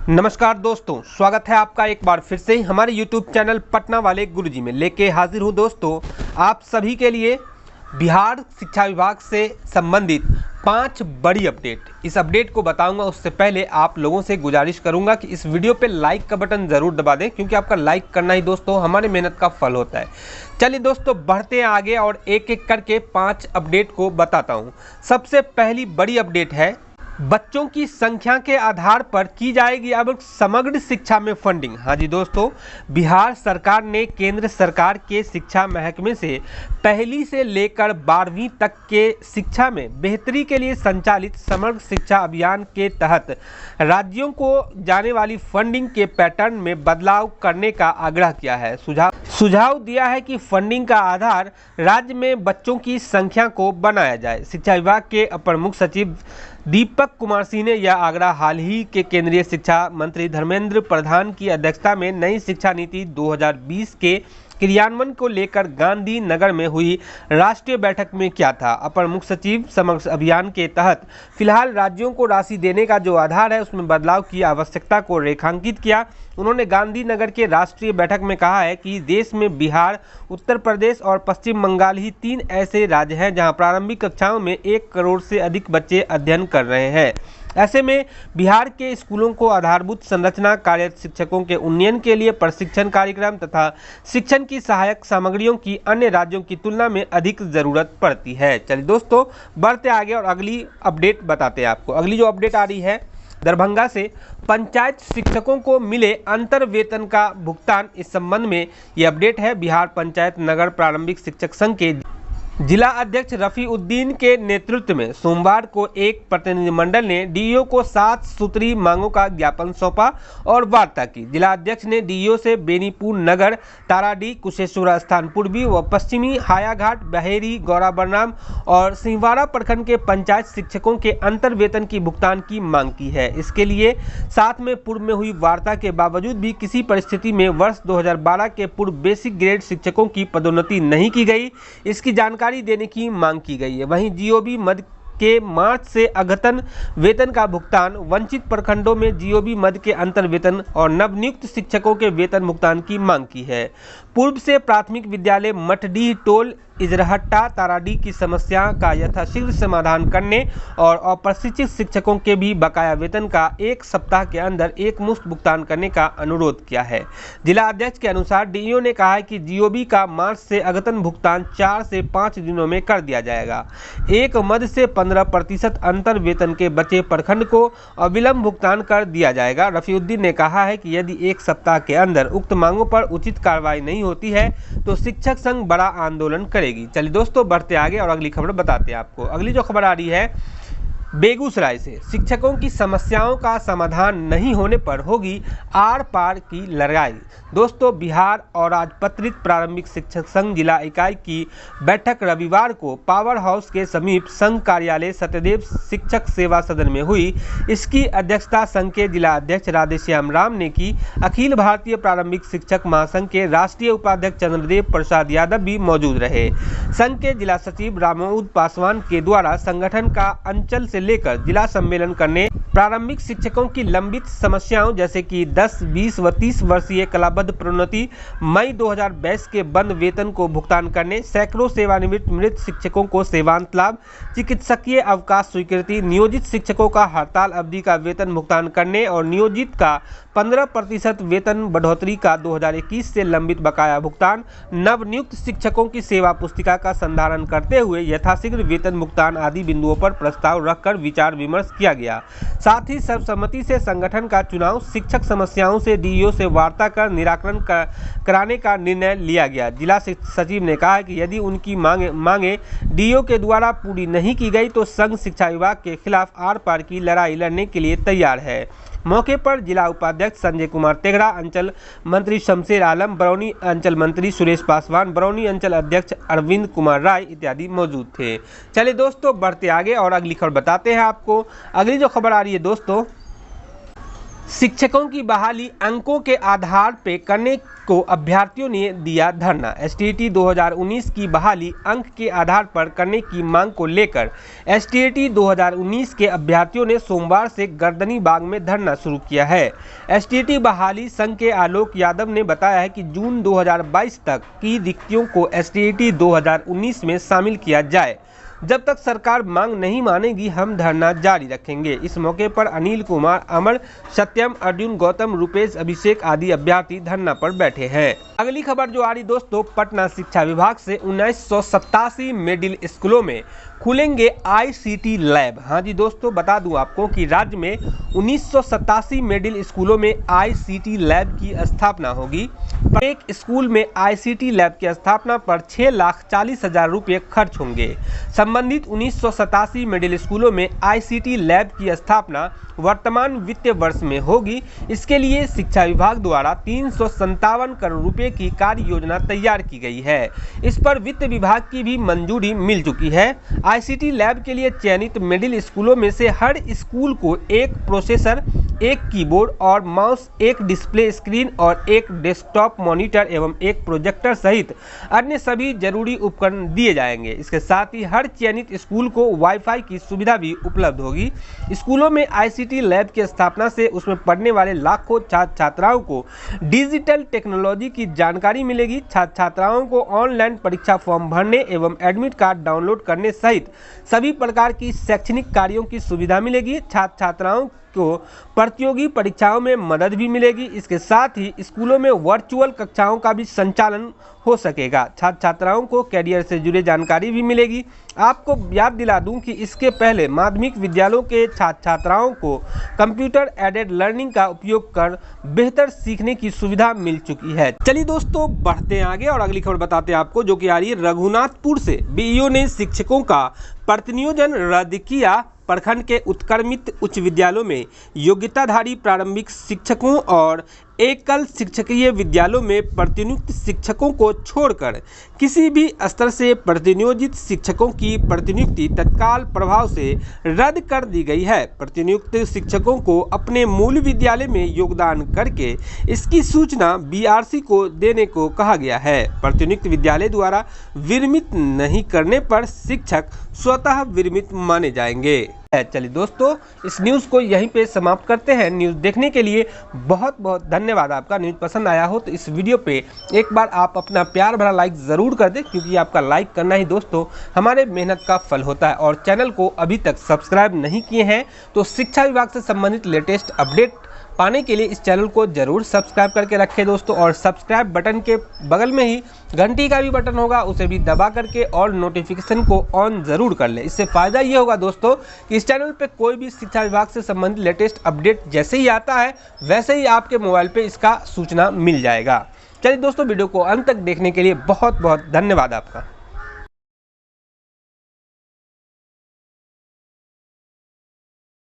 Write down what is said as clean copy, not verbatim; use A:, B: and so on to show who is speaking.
A: नमस्कार दोस्तों, स्वागत है आपका एक बार फिर से हमारे YouTube चैनल पटना वाले गुरुजी में लेके हाजिर हूँ। दोस्तों, आप सभी के लिए बिहार शिक्षा विभाग से संबंधित 5 बड़ी अपडेट, इस अपडेट को बताऊंगा। उससे पहले आप लोगों से गुजारिश करूंगा कि इस वीडियो पे लाइक का बटन ज़रूर दबा दें, क्योंकि आपका लाइक करना ही दोस्तों हमारे मेहनत का फल होता है। चलिए दोस्तों, बढ़ते हैं आगे और एक एक करके 5 अपडेट को बताता हूँ। सबसे पहली बड़ी अपडेट है, बच्चों की संख्या के आधार पर की जाएगी अब समग्र शिक्षा में फंडिंग। हाँ जी दोस्तों, बिहार सरकार ने केंद्र सरकार के शिक्षा महकमे से पहली से लेकर 12वीं तक के शिक्षा में बेहतरी के लिए संचालित समग्र शिक्षा अभियान के तहत राज्यों को जाने वाली फंडिंग के पैटर्न में बदलाव करने का आग्रह किया है। सुझाव दिया है कि फंडिंग का आधार राज्य में बच्चों की संख्या को बनाया जाए। शिक्षा विभाग के अपर मुख्य सचिव दीपक कुमार सिंह ने यह आग्रह हाल ही के केंद्रीय शिक्षा मंत्री धर्मेंद्र प्रधान की अध्यक्षता में नई शिक्षा नीति 2020 के क्रियान्वयन को लेकर गांधी नगर में हुई राष्ट्रीय बैठक में किया था। अपर मुख्य सचिव समग्र अभियान के तहत फिलहाल राज्यों को राशि देने का जो आधार है उसमें बदलाव की आवश्यकता को रेखांकित किया। उन्होंने गांधी नगर के राष्ट्रीय बैठक में कहा है कि देश में बिहार, उत्तर प्रदेश और पश्चिम बंगाल ही 3 ऐसे राज्य हैं जहां प्रारंभिक कक्षाओं में 1 करोड़ से अधिक बच्चे अध्ययन कर रहे हैं। ऐसे में बिहार के स्कूलों को आधारभूत संरचना, कार्यरत शिक्षकों के उन्नयन के लिए प्रशिक्षण कार्यक्रम तथा शिक्षण की सहायक सामग्रियों की अन्य राज्यों की तुलना में अधिक ज़रूरत पड़ती है। चलिए दोस्तों, बढ़ते आगे और अगली अपडेट बताते हैं आपको। अगली जो अपडेट आ रही है, दरभंगा से पंचायत शिक्षकों को मिले अंतर वेतन का भुगतान। इस संबंध में ये अपडेट है। बिहार पंचायत नगर प्रारंभिक शिक्षक संघ के जिला अध्यक्ष रफी उद्दीन के नेतृत्व में सोमवार को एक प्रतिनिधिमंडल ने डीईओ को 7 सूत्री मांगों का ज्ञापन सौंपा और वार्ता की। जिला अध्यक्ष ने डीईओ से बेनीपुर नगर, ताराडीह, कुशेश्वरा स्थान पूर्वी व पश्चिमी, हायाघाट, बहेरी, गौरा बरनाम और सिंहवाड़ा प्रखंड के पंचायत शिक्षकों के अंतर वेतन की भुगतान की मांग की है। इसके लिए साथ में पूर्व में हुई वार्ता के बावजूद भी किसी परिस्थिति में वर्ष 2012 के पूर्व बेसिक ग्रेड शिक्षकों की पदोन्नति नहीं की गई, इसकी जानकारी देने की मांग की गई है। वहीं जीओबी मध्य के मार्च से अद्यतन वेतन का भुगतान, वंचित प्रखंडों में जीओबी मध्य के अंतर वेतन और नवनियुक्त शिक्षकों के वेतन भुगतान की मांग की है। पूर्व से प्राथमिक विद्यालय मठडीह टोल, इजरहट्टा, ताराडीह की समस्या का यथाशीघ्र समाधान करने और अप्रशिक्षित शिक्षकों के भी बकाया वेतन का 1 सप्ताह के अंदर एकमुश्त भुगतान करने का अनुरोध किया है। जिला अध्यक्ष के अनुसार डीईओ ने कहा है कि जीओबी का मार्च से अद्यतन भुगतान 4 से 5 दिनों में कर दिया जाएगा। 1 मद से 15% अंतर वेतन के बचे प्रखंड को अविलंब भुगतान कर दिया जाएगा। रफीउद्दीन ने कहा है कि यदि 1 सप्ताह के अंदर उक्त मांगों पर उचित कार्रवाई नहीं होती है तो शिक्षक संघ बड़ा आंदोलन करेगी। चलिए दोस्तों, बढ़ते आगे और अगली खबर बताते हैं आपको। अगली जो खबर आ रही है, बेगूसराय से शिक्षकों की समस्याओं का समाधान नहीं होने पर होगी आर पार की लड़ाई। दोस्तों, बिहार और राजपत्रित प्रारंभिक शिक्षक संघ जिला इकाई की बैठक रविवार को पावर हाउस के समीप संघ कार्यालय सत्यदेव शिक्षक सेवा सदन में हुई। इसकी अध्यक्षता संघ के जिला अध्यक्ष राधेश्याम राम ने की। अखिल भारतीय प्रारंभिक शिक्षक महासंघ के राष्ट्रीय उपाध्यक्ष चंद्रदेव प्रसाद यादव भी मौजूद रहे। संघ के जिला सचिव रामोद पासवान के द्वारा संगठन का अंचल से लेकर जिला सम्मेलन करने, प्रारंभिक शिक्षकों की लंबित समस्याओं जैसे कि 10, 20 व 30 वर्षीय कलाबद्ध प्रोन्नति, मई 2022 के बंद वेतन को भुगतान करने, सैकड़ों सेवानिवृत्त मृत शिक्षकों को सेवांत लाभ, चिकित्सकीय अवकाश स्वीकृति, नियोजित शिक्षकों का हड़ताल अवधि का वेतन भुगतान करने और नियोजित का 15% वेतन बढ़ोतरी का 2021 से लंबित बकाया भुगतान, नवनियुक्त शिक्षकों की सेवा पुस्तिका का संधारण करते हुए यथाशीघ्र वेतन भुगतान आदि बिंदुओं पर प्रस्ताव रखकर विचार विमर्श किया गया। साथ ही सर्वसम्मति से संगठन का चुनाव, शिक्षक समस्याओं से डीईओ से वार्ता कर निराकरण कराने का निर्णय लिया गया। जिला सचिव ने कहा कि यदि उनकी मांगे डीईओ के द्वारा पूरी नहीं की गई तो संघ शिक्षा विभाग के खिलाफ आर पार की लड़ाई लड़ने के लिए तैयार है। मौके पर जिला उपाध्यक्ष संजय कुमार तेगड़ा, अंचल मंत्री शमशेर आलम, बरौनी अंचल मंत्री सुरेश पासवान, बरौनी अंचल अध्यक्ष अरविंद कुमार राय इत्यादि मौजूद थे। चलिए दोस्तों, बढ़ते आगे और अगली खबर बताते हैं आपको। अगली जो खबर आ रही है दोस्तों, शिक्षकों की बहाली अंकों के आधार पर करने को अभ्यर्थियों ने दिया धरना। एसटीईटी 2019 की बहाली अंक के आधार पर करने की मांग को लेकर एसटीईटी 2019 के अभ्यर्थियों ने सोमवार से गर्दनीबाग में धरना शुरू किया है। एसटीईटी बहाली संघ के आलोक यादव ने बताया है कि जून 2022 तक की रिक्तियों को एसटीईटी 2019 में शामिल किया जाए। जब तक सरकार मांग नहीं मानेगी हम धरना जारी रखेंगे। इस मौके पर अनिल कुमार, अमर, सत्यम, अर्जुन, गौतम, रुपेश, अभिषेक आदि अभ्यर्थी धरना पर बैठे हैं। अगली खबर जो आ रही दोस्तों, पटना शिक्षा विभाग से 1987 मिडिल स्कूलों में खुलेंगे आईसीटी लैब। हाँ जी दोस्तों, बता दूं आपको कि राज्य में 1987 मिडिल स्कूलों में आईसीटी लैब की स्थापना होगी। प्रत्येक स्कूल में आईसीटी लैब की स्थापना पर 6,40,000 रुपये खर्च होंगे। संबंधित 1987 मिडिल स्कूलों में आईसीटी लैब की स्थापना वर्तमान वित्तीय वर्ष में होगी। इसके लिए शिक्षा विभाग द्वारा 357 करोड़ रुपए की कार्य योजना तैयार की गई है। इस पर वित्त विभाग की भी मंजूरी मिल चुकी है। आईसीटी लैब के लिए चयनित मिडिल स्कूलों में से हर स्कूल को एक प्रोसेसर, एक कीबोर्ड और माउस, एक डिस्प्ले स्क्रीन और एक डेस्कटॉप मॉनिटर एवं एक प्रोजेक्टर सहित अन्य सभी जरूरी उपकरण दिए जाएंगे। इसके साथ ही हर चयनित स्कूल को वाईफाई की सुविधा भी उपलब्ध होगी। स्कूलों में आईसीटी लैब की स्थापना से उसमें पढ़ने वाले लाखों छात्र छात्राओं को डिजिटल टेक्नोलॉजी की जानकारी मिलेगी। छात्र छात्राओं को ऑनलाइन परीक्षा फॉर्म भरने एवं एडमिट कार्ड डाउनलोड करने सहित सभी प्रकार की शैक्षणिक कार्यों की सुविधा मिलेगी। छात्र छात्राओं को प्रतियोगी परीक्षाओं में मदद भी मिलेगी। इसके साथ ही स्कूलों में वर्चुअल कक्षाओं का भी संचालन हो सकेगा। छात्र छात्राओं को कैरियर से जुड़े जानकारी भी मिलेगी। आपको याद दिला दूं कि इसके पहले माध्यमिक विद्यालयों के छात्र छात्राओं को कंप्यूटर एडेड लर्निंग का उपयोग कर बेहतर सीखने की सुविधा मिल चुकी है। चलिए दोस्तों, बढ़ते हैं आगे और अगली खबर बताते हैं आपको, जो कि आ रही है रघुनाथपुर से। बीईओ ने शिक्षकों का प्रतिनियोजन रद्द किया। प्रखंड के उत्क्रमित उच्च विद्यालयों में योग्यताधारी प्रारंभिक शिक्षकों और एकल शिक्षकीय विद्यालयों में प्रतिनियुक्त शिक्षकों को छोड़कर किसी भी स्तर से प्रतिनियोजित शिक्षकों की प्रतिनियुक्ति तत्काल प्रभाव से रद्द कर दी गई है। प्रतिनियुक्त शिक्षकों को अपने मूल विद्यालय में योगदान करके इसकी सूचना बीआरसी को देने को कहा गया है। प्रतिनियुक्त विद्यालय द्वारा विरमित नहीं करने पर शिक्षक स्वतः विरमित माने जाएंगे। चलिए दोस्तों, इस न्यूज़ को यहीं पे समाप्त करते हैं। न्यूज़ देखने के लिए बहुत बहुत धन्यवाद आपका। न्यूज़ पसंद आया हो तो इस वीडियो पे एक बार आप अपना प्यार भरा लाइक ज़रूर कर दें, क्योंकि आपका लाइक करना ही दोस्तों हमारे मेहनत का फल होता है। और चैनल को अभी तक सब्सक्राइब नहीं किए हैं तो शिक्षा विभाग से संबंधित लेटेस्ट अपडेट पाने के लिए इस चैनल को जरूर सब्सक्राइब करके रखें दोस्तों। और सब्सक्राइब बटन के बगल में ही घंटी का भी बटन होगा, उसे भी दबा करके और नोटिफिकेशन को ऑन जरूर कर लें। इससे फ़ायदा ये होगा दोस्तों कि इस चैनल पे कोई भी शिक्षा विभाग से संबंधित लेटेस्ट अपडेट जैसे ही आता है वैसे ही आपके मोबाइल पे इसका सूचना मिल जाएगा। चलिए दोस्तों, वीडियो को अंत तक देखने के लिए बहुत बहुत धन्यवाद आपका।